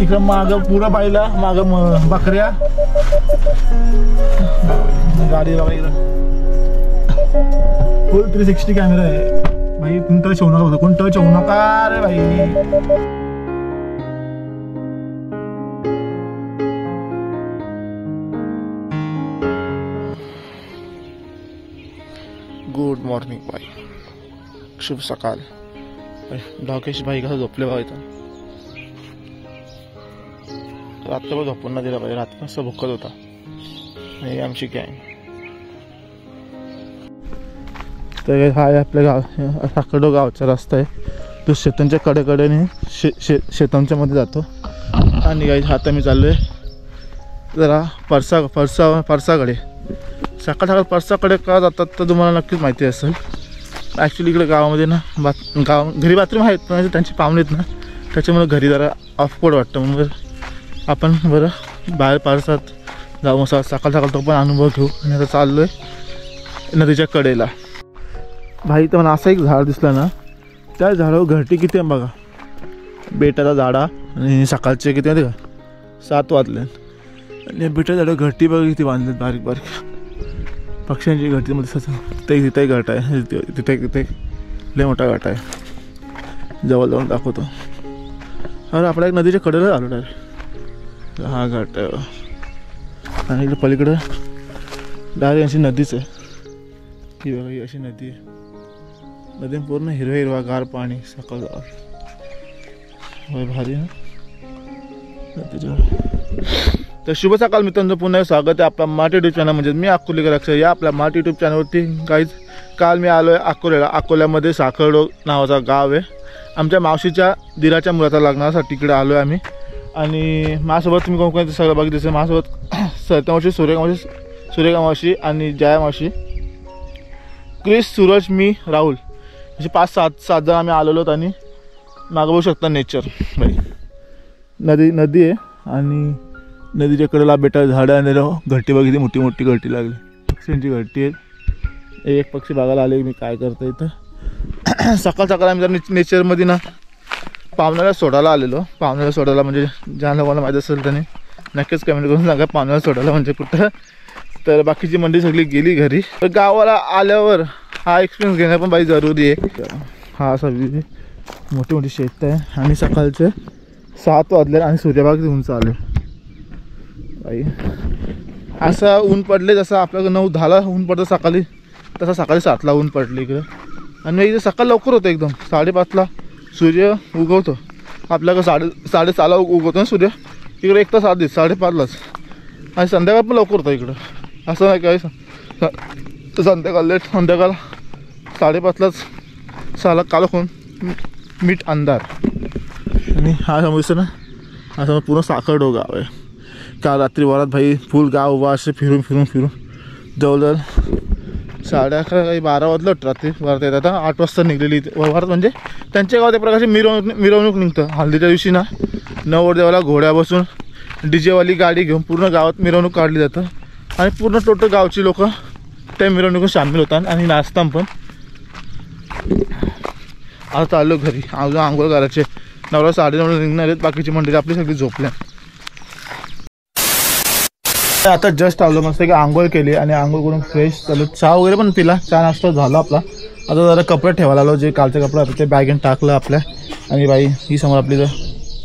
इकडं माग पुरा बाईला माग बकऱ्या गाडी बघा इकडं फुल 360 कॅमेरा आहे भाई. कोणतं ठेवू नका, कोणतं ठेवू नका रे भाई. गुड मॉर्निंग बाई, शुभ सकाळ. डाकेश भाई कसं झोपले बघा इथं. रात्रभर झोपून नाही दिला पाहिजे, रात्री कसं भुकत होता. आणि आमची गँग. तर हा आपल्या गाव साकडो गावचा रस्ता आहे. तो शेतांच्या कडेकडेने शेतांच्या मध्ये जातो. आणि काही आता मी चाललोय जरा परसाकडे. सकाळ सकाळ परसाकडे का जातात तर तुम्हाला नक्कीच माहिती असेल. ॲक्च्युली इकडे गावामध्ये ना घरी बाथरूम आहेत पण त्यांची पाहुणे आहेत ना, त्याच्यामुळे घरी जरा ऑफकोर्ड वाटतं. म्हणून आपण बरं बाहेर पारसात जाऊ. सकाळ सकाळ तो पण अनुभव घेऊ. आणि आता चाललो आहे नदीच्या कडेला. भाई तर मला असं एक झाड दिसलं ना, त्या झाडावर घरटी किती आहे बघा. बेटाचा झाडा आणि सकाळचे किती माहिती का 7 वाजले. आणि बेटाच्या झाडावर घरटी बघा किती बांधलेत बारीक बारीक पक्ष्यांची घरटी. मध्ये तिथे घट आहे, तिथे लय मोठा घाट आहे. जवळ जाऊन दाखवतो. अरे आपल्या एक नदीच्या कडेला आलो डायरेक्ट. हा घाट आहे आणि इकडे पलीकडं डायरेक्ट अशी नदीच आहे. ही बघा ही अशी नदी आहे. नदी पूर्ण हिरवा गार पाणी सकाळ भारी ना नदीच्या. तर शुभ सकाळ मित्रांनो, पुन्हा स्वागत आहे आपला माटी यूट्यूब चॅनल. म्हणजे मी अकोलेकर अक्षय. या आपल्या माटी यूट्यूब चॅनलवरती काहीच काल मी आलो आहे अकोल्याला. अकोल्यामध्ये साखरडो नावाचा गाव आहे. आमच्या मावशीच्या दिराच्या मुलाचा लग्नासाठी इकडे आलो आहे आम्ही. आणि माझ्यासोबत तुम्ही कोणकोणते सगळं बघितलं असेल. माझ्यासोबत सरिता मावशी, सूर्यका मावशी आणि जया मावशी, क्रिस, सूरज, मी, राहुल असे 5-7 जण आम्ही आलेलो आहोत. आणि मागं बघू शकता नेचर भाई. नदी आहे आणि नदीच्या कडेला बेटा झाडं आणि घरटी बघितली. मोठी मोठी घरटी लागली. पक्ष्यांची घरटी आहे. एक पक्षी बघायला आले मी काय करतो इथं. सकाळ सकाळ आम्ही जर नेचरमध्ये ना पाहुण्याला सोडायला आलेलो. पाहुण्याला सोडायला म्हणजे ज्या लोकांना माहीत असेल त्याने नक्कीच कमेंट करून सांगा पाहुण्याला सोडायला म्हणजे कुठं. तर बाकीची मंडळी सगळी गेली घरी. तर गावाला आल्यावर हा एक्सपिरियन्स घेणं पण बाई जरुरी आहे. हा असा मोठी मोठी शेत आहे आणि सकाळचे 7 वाजले आणि सूर्यबाग उंच आले बाई. असं ऊन पडले जसं आपल्याकडे 9-10ला ऊन पडतं सकाळी, तसं सकाळी 7ला ऊन पडले इकडं. आणि इकडे सकाळ लवकर होतं एकदम. 5:30ला सूर्य उगवतो. आपल्याकडे 6:30ला उगवतो ना सूर्य. इकडे 1 तास आधीच 5:30लाच. आणि संध्याकाळ पण लवकर होतं इकडं. असं नाही काय संध्याकाळ लेट. संध्याकाळ 5:30लाच साला काल होऊन मीठ अंधार. आणि हा समजतं ना हा समज पूर्ण साखरडो गाव आहे. काल रात्री वरात भाई फुल गाव उभा असे फिरून जवळजवळ 11:30 काही 12 वाजलं रात्री वरात येतात. 8 वाजता निघलेली वरात. म्हणजे त्यांच्या गावात एक प्रकारची मिरवणूक निघतं. हल्दीच्या दिवशी ना नवरदेवाला घोड्या बसून डीजेवाली गाडी घेऊन पूर्ण गावात मिरवणूक काढली जातं. आणि पूर्ण टोटल गावची लोक त्या मिरवणुकीत सामील होतात आणि नाचतात पण. आता चाललो घरी. अजून आंघोळ करायचे. 9ला 9:30 निघणार आहेत. बाकीची मंडळी आपली सगळी झोपल्या. आता जस्ट आलो मस्त की आंघोळ केली आणि आंघोळ करून फ्रेश चालू. चहा वगैरे पण पिला. चहा नाश्ता झाला आपला. आता जरा कपडे ठेवायला आलो. जे कालचे कपडे होते ते बॅगेन टाकलं आपल्या. आणि बाई ही समोर आपली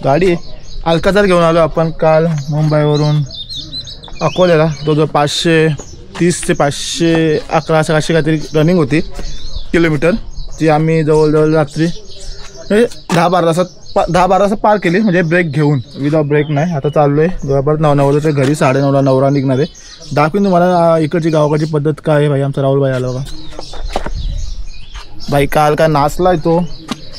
गाडी आहे. अल्काझर घेऊन आलो आपण काल मुंबईवरून अकोल्याला. तो 530 ते 511 अशी काहीतरी रनिंग होती किलोमीटर. जी आम्ही जवळजवळ रात्री 10-12 तासात पार केली. म्हणजे ब्रेक घेऊन, विदाउट ब्रेक नाही. आता चाललो आहे बरोबर 9:09 घरी. 9:30ला नवरा निघणार आहे. दाखवीन तुम्हाला इकडची गावाकडची पद्धत काय आहे. भाई आमचा राहुल भाई आला बघा. भाई काल काय नाचला आहे तो.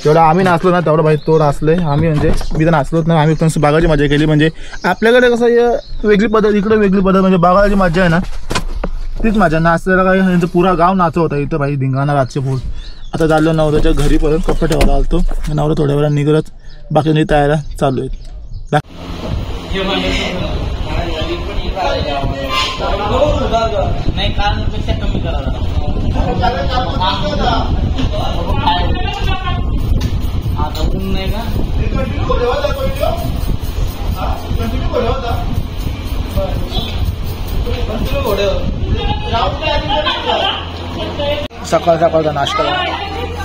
जेवढा आम्ही नाचलो ना तेवढा भाई तो नाचले. आम्ही म्हणजे मी तर नाचलोच नाही. आम्ही पण बागाची मजा केली. म्हणजे आपल्याकडे कसं वेगळी पद्धत, इकडे वेगळी पद्धत. म्हणजे बागाची मजा आहे ना तीच मजा. नाचलेला काय यांचं पुरा गाव नाचत होता इथं भाई. धिंगाणा रातचे फुल. आता चाललो नवऱ्याच्या घरीपर्यंत. कपडे ठेवायला आलतो. नवरा थोड्या वेळा निघत. बाकी तयाऱ्या चालू आहेत. सकाळ सकाळचा नाश्ता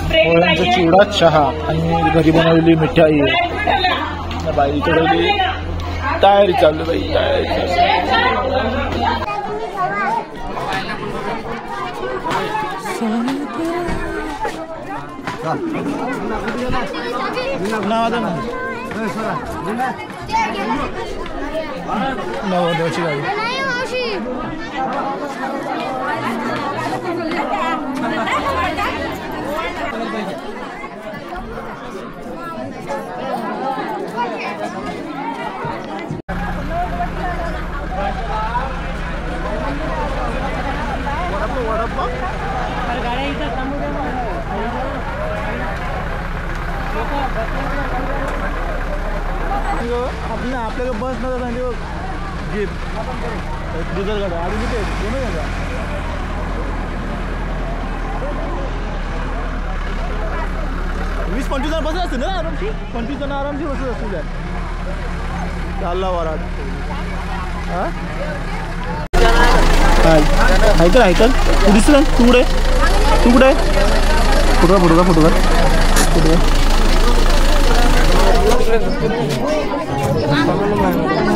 पोळ्यांचा चिवडा चहा आणि घरी बनवलेली मिठाई आहे बाई इकडे तयारी चालू बाई तयारी नवदेवाची गाडी आपल्याला बस नव्हतं जीप डिझेल गाडी आधी किती आहे 20-25 जण बसत असतील ना आरामशी 25 जण आरामशी बसत असतील त्या चालला वरात ऐकल ऐकल तू दिसलं तू कुठे फोटो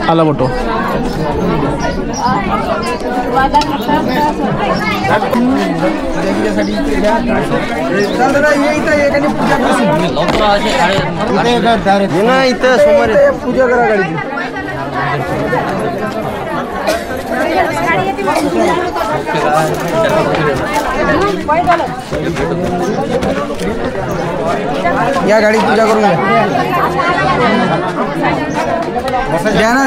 आला फोटो इथं सोमवारी पूजा करा गाडीची या गाडी पूजा करून घ्या ना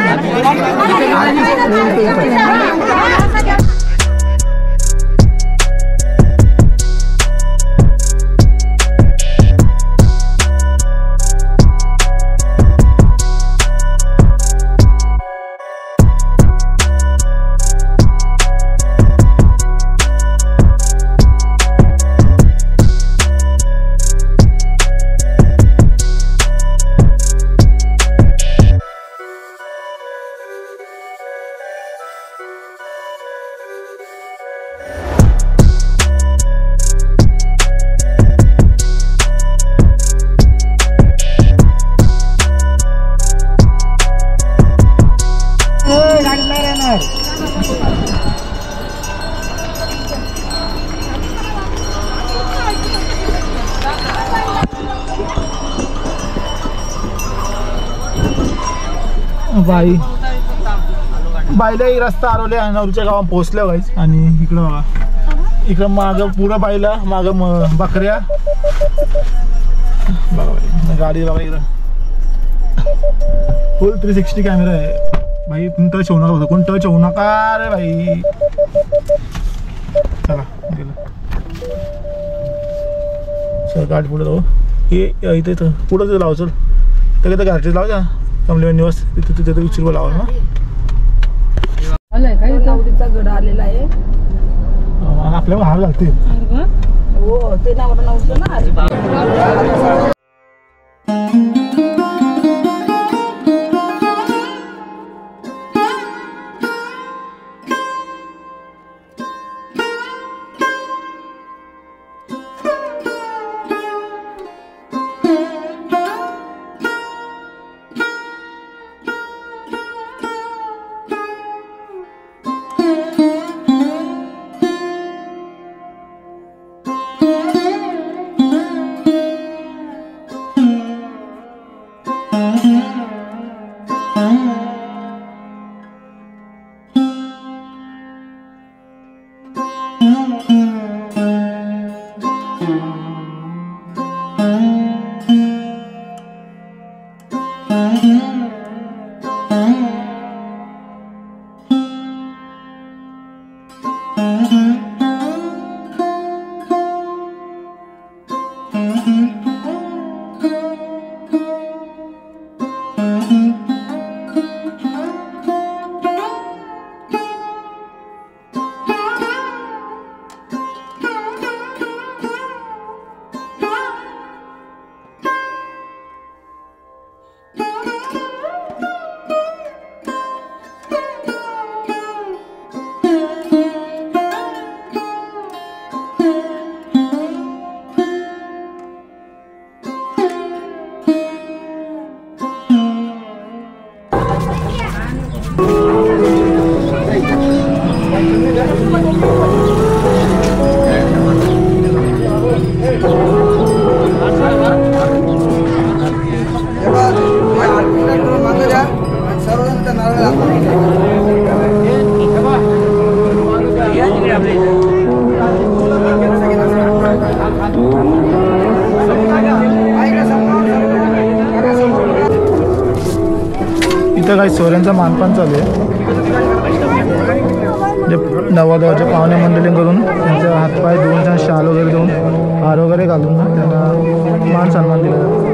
बाई बाईला एक रस्ता आरवले नवरीच्या गावात पोहोचल्या गाईच आणि इकडं बघा इकडं मागं पुढं बाईला मागं बकऱ्या बघा बाई गाडी बघा इकडं फुल 360 कॅमेरा आहे भाई कोण टच होऊ नका होतं कोण टच होऊ नका रे भाई चला गेलं चल गाडी पुढे जाऊ हे इथे इथं पुढं तिथं लाव चल तर काय घरचे लाव जा कमले निवास तिथे तिथे तर विचार लावा ना गड आलेला आहे आपल्याला हार घालते हो ते नव्हतं ना इथं काही सोऱ्यांचा मानपान चालू आहे. नवादाच्या पाहुणे मंडळी करून त्यांचा हातपाय धुवून त्यांना शाल वगैरे देऊन हार वगैरे घालून त्यांना मान सन्मान दिला जातो.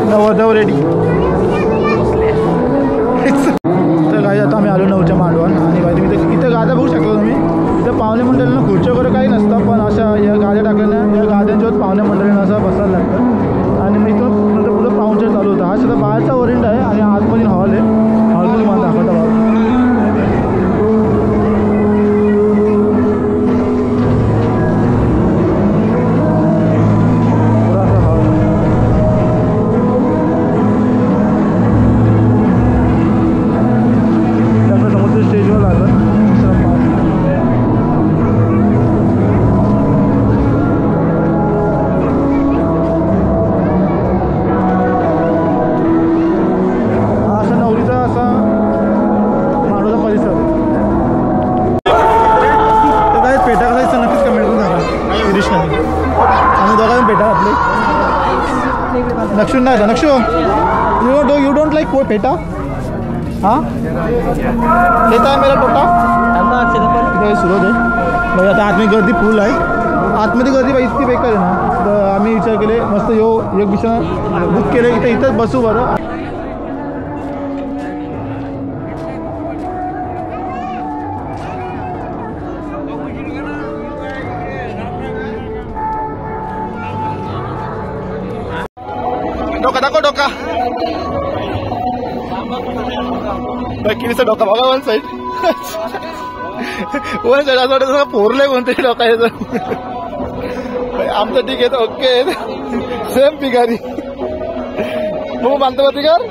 नवरदेव रेडी. तर काही आता आम्ही आलो नऊच्या मांडवान आणि बाई तुम्ही इथं गाद्या बघू शकता तुम्ही. इथं पाहुणे मंडळींना खुर्च्या वगैरे काही नसतं, पण अशा या गाद्या टाकल्यानं या गाद्यांच्यावर पाहुणे मंडळींना असं बसायला लागतं. आणि मग इथून नंतर पुढं पाहुणचार चालू होता. हा सुद्धा बाहेरचा ओरिंट आहे आणि आतमध्ये हॉल आहे. हॉलमध्ये मला दाखवता भाऊ. नक्षू नाही नक्षू यू डोंट लाइक पेटा. हाँ लेता है मेरा टोटा. सुरज आहे भाई. आता आतमध्ये गर्दी फुल आहे. आतमध्ये गर्दी बाई इतकी बेकार आहे ना. तर आम्ही विचार केले मस्त एक बिछाना बुक केलं इथं इथंच बसू बरं. डोका दाखव डोका. कितीचा डोका बघा. वन साईड असं वाटतं फोरलंय कोणतरी डोका याचं. आमचं ठीक आहे. ओके सेम पिगारी मग बांधतो पिगार.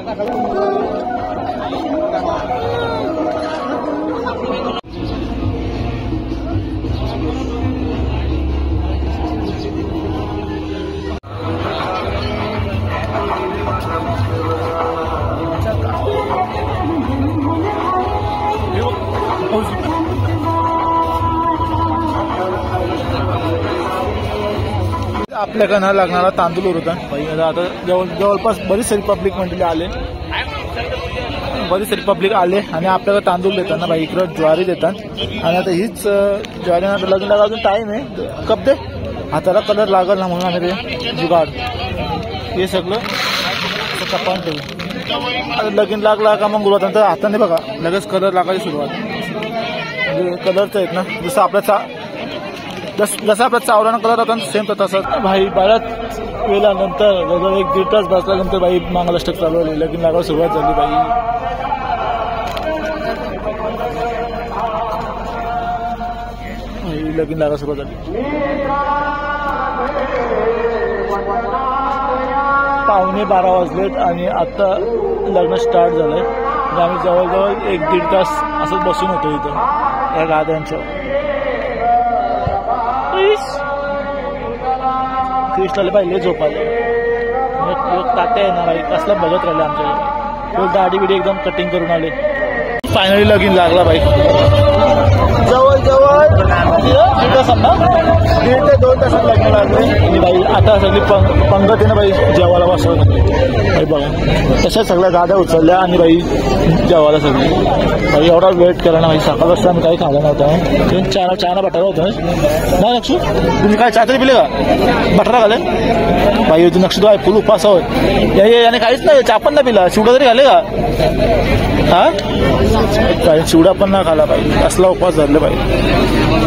आपल्याकडनं लागणारा तांदूळ होता भाई. आता जवळपास बरीच सारी पब्लिक मंडळी आले. बरीच सारी पब्लिक आले आणि आपल्याला तांदूळ देतात ना भाई. इकडं ज्वारी देतात. आणि आता हीच ज्वारी लग्नाला अजून टाईम आहे. कप दे हाताला कलर लागल ना म्हणून आम्ही ते जुगाड हे सगळं कपान ठेवू. आता लगीन लागला का मग गुरुवार हाताने बघा लगेच कलर लागायची सुरुवात. म्हणजे कलरचं आहेत ना जसं आपल्या जसं आपल्या चावरानं कलर होता सेम तर तसं भाई. बऱ्याच वेळानंतर जवळ 1-1.5 तास बसल्यानंतर बाई मंगलाष्टक चालू झाली. लगीन लागायला सुरुवात झाली बाई. लगीन लागायला सुरुवात झाली. 11:15 वाजलेत आणि आता लग्न स्टार्ट झालंय. म्हणजे आम्ही जवळजवळ 1-1.5 तास असंच बसून होतो इथं या गाद्यांच्या. क्रिस्टल पाहिले झोपाले तात्या आहे ना बाई. कसला बघत राहिले आमच्याकडे. दाढी बिडी एकदम कटिंग करून आले. फायनली लगीन लागला बाई. जवळ 1.5 ते 2 तासात लग्न लागले आणि बाई आता सगळी पंगतीनं बाई जेवायला बसवलं बाई. बघा तशा सगळ्या गाद्या उचलल्या आणि बाई जेवायला सगळी बाई. एवढा वेट केला ना बाई. सकाळ वाजता आम्ही काही खाल्लं नव्हतं. चहा बटारा होतं ना. नक्षू तुम्ही काय चहा तरी पिले का. बटारा घाले बाई. तू नक्षू तो फुल उपास आहोत याने काहीच नाही. चहा पण नाही पिला. चिवडा तरी घाले का. हा काय चिवडा पण नाही खाला बाई. असला उपास धरले बाई.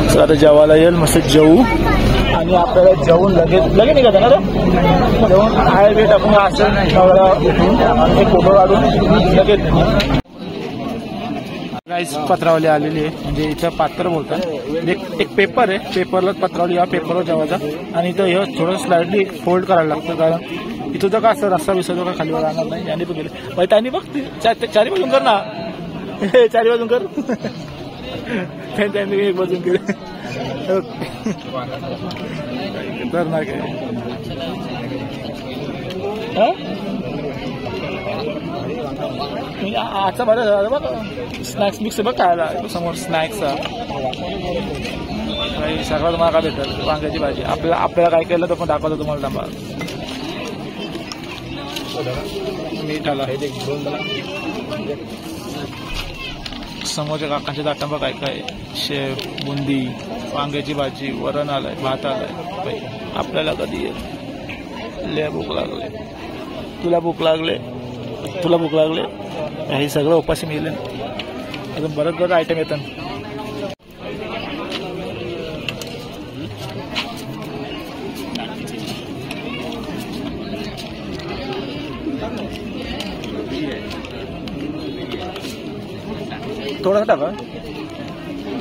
चला आता जेवायला येईल मस्त जेवू आणि आपल्याला जेवून लगेच निघायचं ना. तो जेवून हाय वेट आपण असं उठून फोटो काढून लगेच गाईस पत्रावली आलेली आहे. म्हणजे इथं पात्र बोलतात. एक पेपर आहे. पेपरलाच पत्रावली. या पेपरवर जेवायचा आणि इथं हे थोडं स्लाइडली फोल्ड करायला लागतं. कारण इथं तर का असं रस्ता विसरतो का खाली राहणार नाही. यांनी पण गेले बाई. त्यांनी बघ चारी बाजून कर ना. चारी बाजून कर. त्यांनी एक बाजून केले. खतरनाक आहे. आजचा बरं झालं बघ, स्नॅक्स मिक्स बघ खायला समोर स्नॅक्स काही सगळं तुम्हाला काय भेटत. वांग्याची भाजी आपल्याला काय केलं तर पण दाखवतो तुम्हाला. थांबा मीठ आला समोरच्या काकांच्या ताटांबा काय काय शेव बुंदी वांग्याची भाजी वरण आलाय भात आलाय. बाई आपल्याला कधी येत लय भूक लागले. तुला भूक लागले हे सगळं उपाशी मिळले. अजून बरंच आयटम येतात. थोडंसं टाका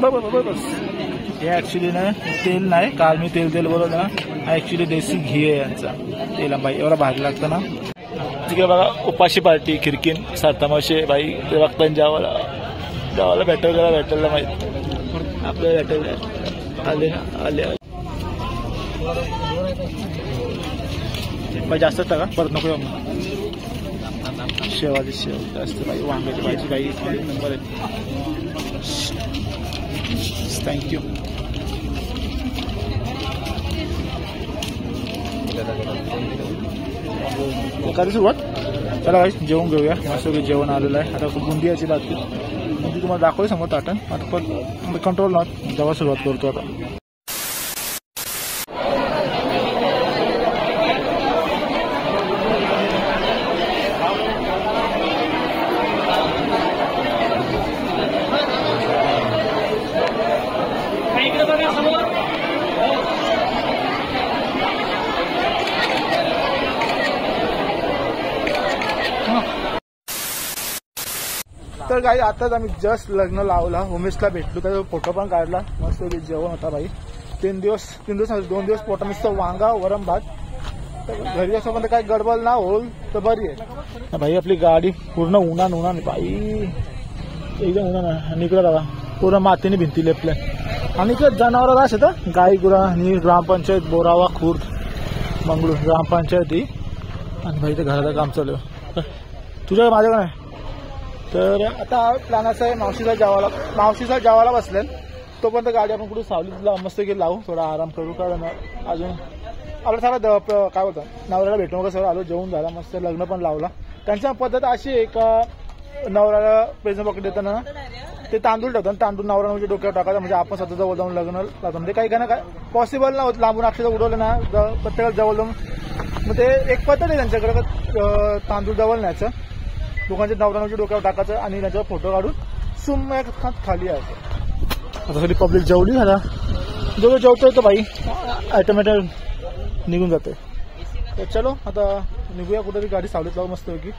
बस. हे ॲक्च्युली ना तेल नाही, काल मी तेल बोलवलं ना, ॲक्च्युली देसी घी आहे यांचा. तेल बाई एवढा भारी लागतं ना. तिकडे बघा उपाशी पार्टी खिरकीन सातामाशे बाई ते बघता जेवायला भेटवला माहीत आपल्याला भेटवलं आले बाई जास्त टाका परत नको. शेवाची शेव जास्त बाई वांग्याची भाजी बाई नंबर आहे. थँक्यू. कधी सुरुवात चला भाई जेवण घेऊया. मस्त जेवण आलेलं आहे. आता खूप बुंदियाची बातमी बुंदी तुम्हाला दाखवली समोर ताटण. आता पण कंट्रोल नव्हत जेव्हा सुरुवात करतो आता. तर काही आताच आम्ही जस्ट लग्न लावला. उमेशला भेटलो त्याचा फोटो पण काढला. मस्त जेवण होता भाई. 2 दिवस पोटा नुसतं वांगा वरम भात. तर घरी असं पण काही गडबड ना होईल तर बरी आहे भाई. आपली गाडी पूर्ण उन्हा बाई एकदम उन्हा. आणि इकडे बघा पूर्ण मातीने भिंती लेपल्या. आणि इकडे जनावर असं तर गाई गुरा आणि ग्रामपंचायत बोरावा खुर्द मंगळूर ग्रामपंचायत ही. आणि भाई ते घराचं काम चालू आहे. तुझ्या माझ्याकडे नाही. तर आता प्लॅन असा आहे मावशीचा जेवायला बसले तोपर्यंत गाडी आपण कुठे सावलीला मस्त की लावू थोडा आराम करू. कारण अजून आपलं सगळं काय होतं नवऱ्याला भेटून वगैरे सगळं आलो जेवून झाला. मस्त लग्न पण लावला. त्यांच्या पद्धत अशी आहे का नवऱ्याला प्रेझेंट पॉकेट देताना ते तांदूळ ठेवतात. तांदूळ नवरा म्हणजे डोक्यावर टाकायचं म्हणजे आपण स्वतः जवळ जाऊन लग्न लावतो. म्हणजे काही काय ना काय पॉसिबल ना होत. लांबून अक्षर उडवलं ना प्रत्येकाला जवळ जाऊन मग ते एक पद्धत आहे त्यांच्याकडे तांदूळ जवळ न्यायचं. लोकांच्या नवऱ्याच्या डोक्यावर टाकायचं आणि त्याच्यावर फोटो काढून सुम खाली यायचं. आता सगळी पब्लिक जेवली झाला. जेवढं जेवतोय तर बाई ऑटोमॅटिक निघून जाते. तर चलो आता निघूया कुठेतरी गाडी सावलीत लावू मस्त पैकी.